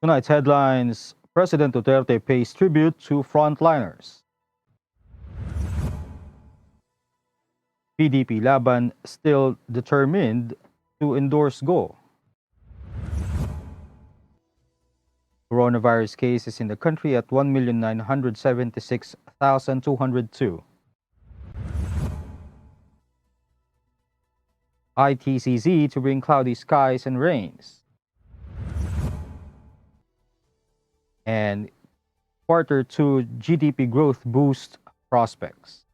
Tonight's headlines: President Duterte pays tribute to frontliners. PDP Laban still determined to endorse Go. Coronavirus cases in the country at 1,976,202. ITCZ to bring cloudy skies and rains. And Q2 GDP growth boost prospects.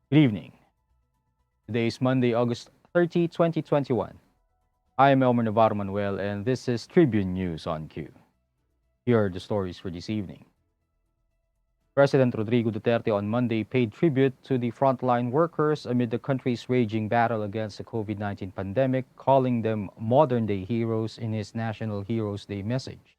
Good evening. Today is Monday, August 30, 2021. I am Elmer Navarro Manuel, and this is Tribune News on Q. Here are the stories for this evening. President Rodrigo Duterte on Monday paid tribute to the frontline workers amid the country's raging battle against the COVID-19 pandemic, calling them modern-day heroes in his National Heroes Day message.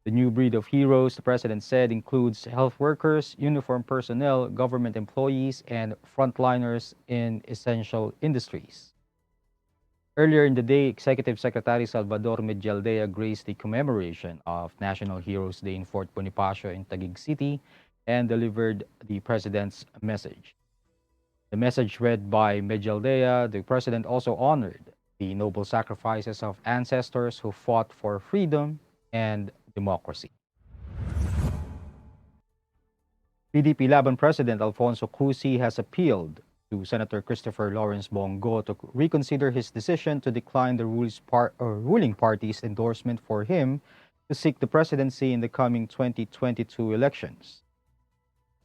The new breed of heroes, the president said, includes health workers, uniformed personnel, government employees, and frontliners in essential industries. Earlier in the day, Executive Secretary Salvador Medialdea graced the commemoration of National Heroes Day in Fort Bonifacio in Taguig City and delivered the president's message. The message read by Medialdea, the president also honored the noble sacrifices of ancestors who fought for freedom and democracy. PDP Laban President Alfonso Cusi has appealed to Senator Christopher Lawrence Bongo to reconsider his decision to decline the ruling party's endorsement for him to seek the presidency in the coming 2022 elections.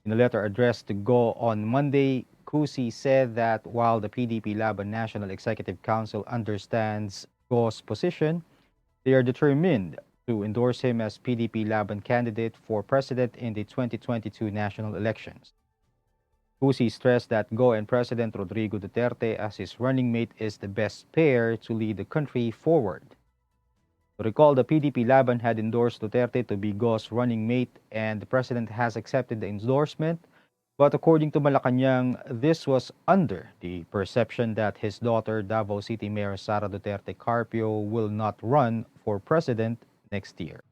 In a letter addressed to Go on Monday, Cusi said that while the PDP Laban National Executive Council understands Go's position, they are determined to endorse him as PDP Laban candidate for president in the 2022 national elections. Cusi stressed that Go and President Rodrigo Duterte as his running mate is the best pair to lead the country forward. To recall, the PDP Laban had endorsed Duterte to be Go's running mate, and the president has accepted the endorsement. But according to Malacanang, this was under the perception that his daughter, Davao City Mayor Sara Duterte Carpio, will not run for president next year.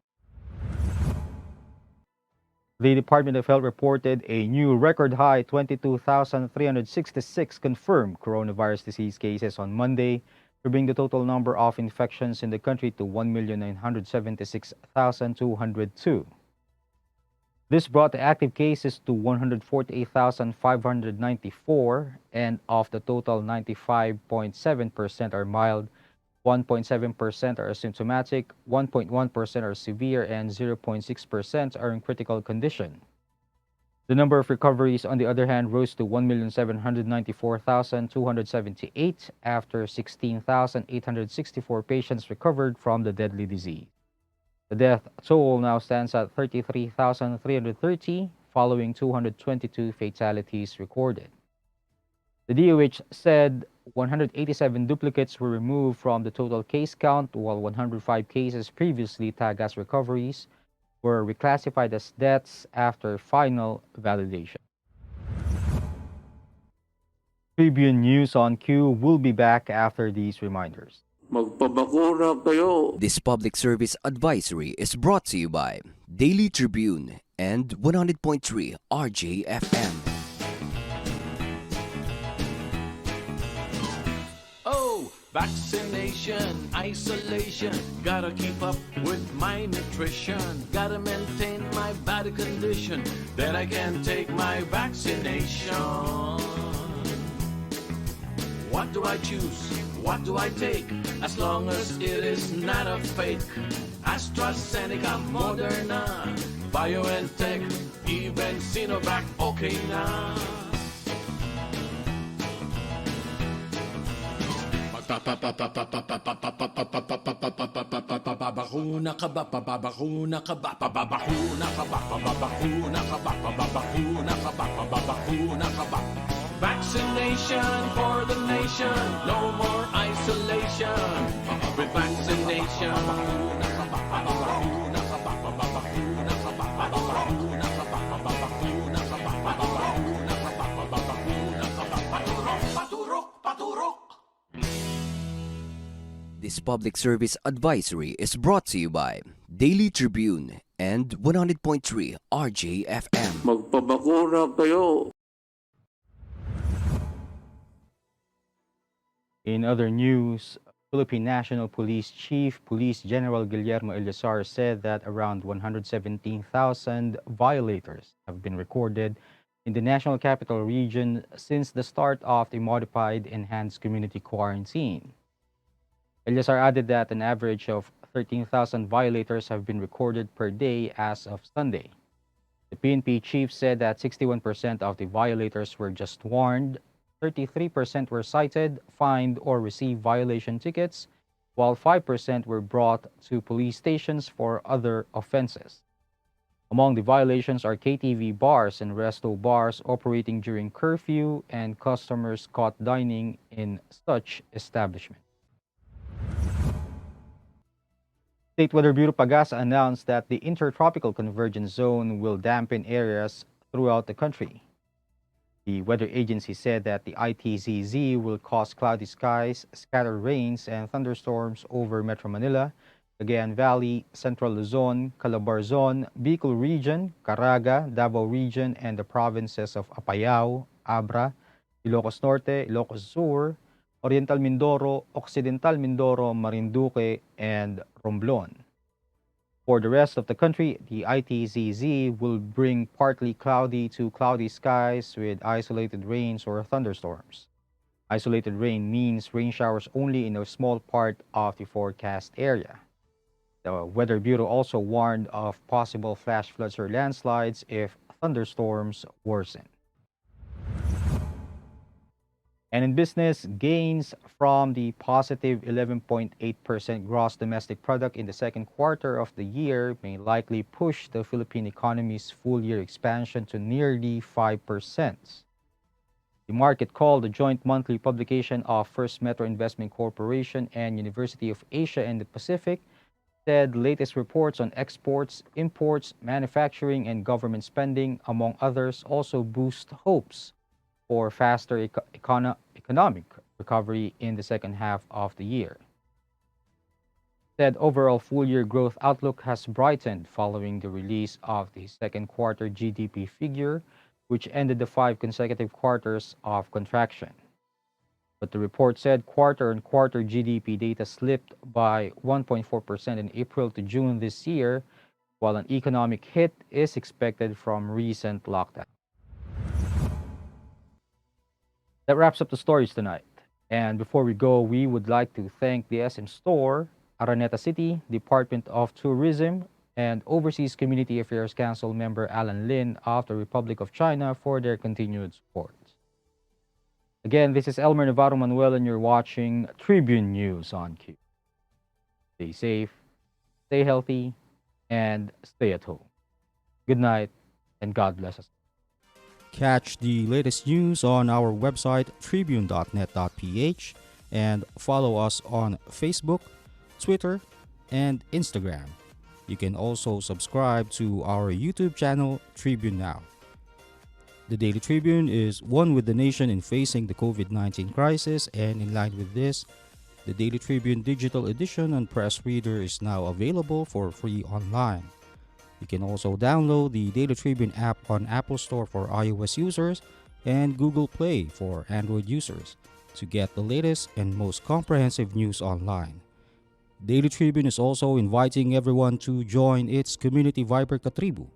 The Department of Health reported a new record high 22,366 confirmed coronavirus disease cases on Monday, to bring the total number of infections in the country to 1,976,202. This brought the active cases to 148,594, and of the total, 95.7% are mild, 1.7% are asymptomatic, 1.1% are severe, and 0.6% are in critical condition. The number of recoveries, on the other hand, rose to 1,794,278 after 16,864 patients recovered from the deadly disease. The death toll now stands at 33,330, following 222 fatalities recorded. The DOH said 187 duplicates were removed from the total case count, while 105 cases previously tagged as recoveries were reclassified as deaths after final validation. Tribune News on Q will be back after these reminders. Magpabakuna kayo. This public service advisory is brought to you by Daily Tribune and 100.3 RJFM. Vaccination, isolation, gotta keep up with my nutrition, gotta maintain my body condition, then I can take my vaccination. What do I choose? What do I take? As long as it is not a fake. AstraZeneca, Moderna, BioNTech, even Sinovac, okay na. Babakuna ka ba, babakuna ka ba, babakuna ka ba, babakuna ka ba, babakuna ka ba, babakuna ka ba. Vaccination for the nation, no more isolation. With vaccination, babakuna ka ba, babakuna ka ba, babakuna ka ba, babakuna ka ba, babakuna ka ba, babakuna ka ba, babakuna ka ba, paturok, paturok, paturok. This public service advisory is brought to you by Daily Tribune and 100.3 RJFM. Magpabakuna kayo. In other news, Philippine National Police Chief Police General Guillermo Eliazar said that around 117,000 violators have been recorded in the National Capital Region since the start of the modified enhanced community quarantine. Eliazar added that an average of 13,000 violators have been recorded per day as of Sunday. The PNP chief said that 61% of the violators were just warned, 33% were cited, fined, or received violation tickets, while 5% were brought to police stations for other offenses. Among the violations are KTV bars and resto bars operating during curfew and customers caught dining in such establishments. State Weather Bureau Pagasa announced that the Intertropical Convergence Zone will dampen areas throughout the country. The weather agency said that the ITCZ will cause cloudy skies, scattered rains, and thunderstorms over Metro Manila, Cagayan Valley, Central Luzon, Calabarzon, Bicol Region, Caraga, Davao Region, and the provinces of Apayao, Abra, Ilocos Norte, Ilocos Sur, Oriental Mindoro, Occidental Mindoro, Marinduque, and Romblon. For the rest of the country, the ITCZ will bring partly cloudy to cloudy skies with isolated rains or thunderstorms. Isolated rain means rain showers only in a small part of the forecast area. The Weather Bureau also warned of possible flash floods or landslides if thunderstorms worsen. And in business, gains from the positive 11.8% gross domestic product in the second quarter of the year may likely push the Philippine economy's full-year expansion to nearly 5%. The market called the joint monthly publication of First Metro Investment Corporation and University of Asia and the Pacific said latest reports on exports, imports, manufacturing, and government spending, among others, also boost hopes for faster economic recovery in the second half of the year. Said overall full-year growth outlook has brightened following the release of the second quarter GDP figure, which ended the 5 consecutive quarters of contraction. But the report said quarter-on-quarter GDP data slipped by 1.4% in April to June this year, while an economic hit is expected from recent lockdowns. That wraps up the stories tonight. And before we go, we would like to thank the SM Store, Araneta City, Department of Tourism, and Overseas Community Affairs Council member Alan Lin of the Republic of China for their continued support. Again, this is Elmer Navarro Manuel, and you're watching Tribune News on Q. Stay safe, stay healthy, and stay at home. Good night, and God bless us. Catch the latest news on our website tribune.net.ph and follow us on Facebook, Twitter, and Instagram. You can also subscribe to our YouTube channel, Tribune Now. The Daily Tribune is one with the nation in facing the COVID-19 crisis, and in line with this, the Daily Tribune digital edition and press reader is now available for free online. You can also download the Daily Tribune app on Apple Store for iOS users and Google Play for Android users to get the latest and most comprehensive news online. Daily Tribune is also inviting everyone to join its community Viber Katribu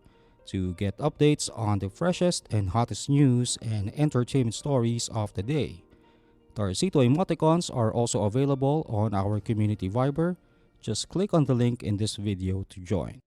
to get updates on the freshest and hottest news and entertainment stories of the day. Tarcito emoticons are also available on our community Viber. Just click on the link in this video to join.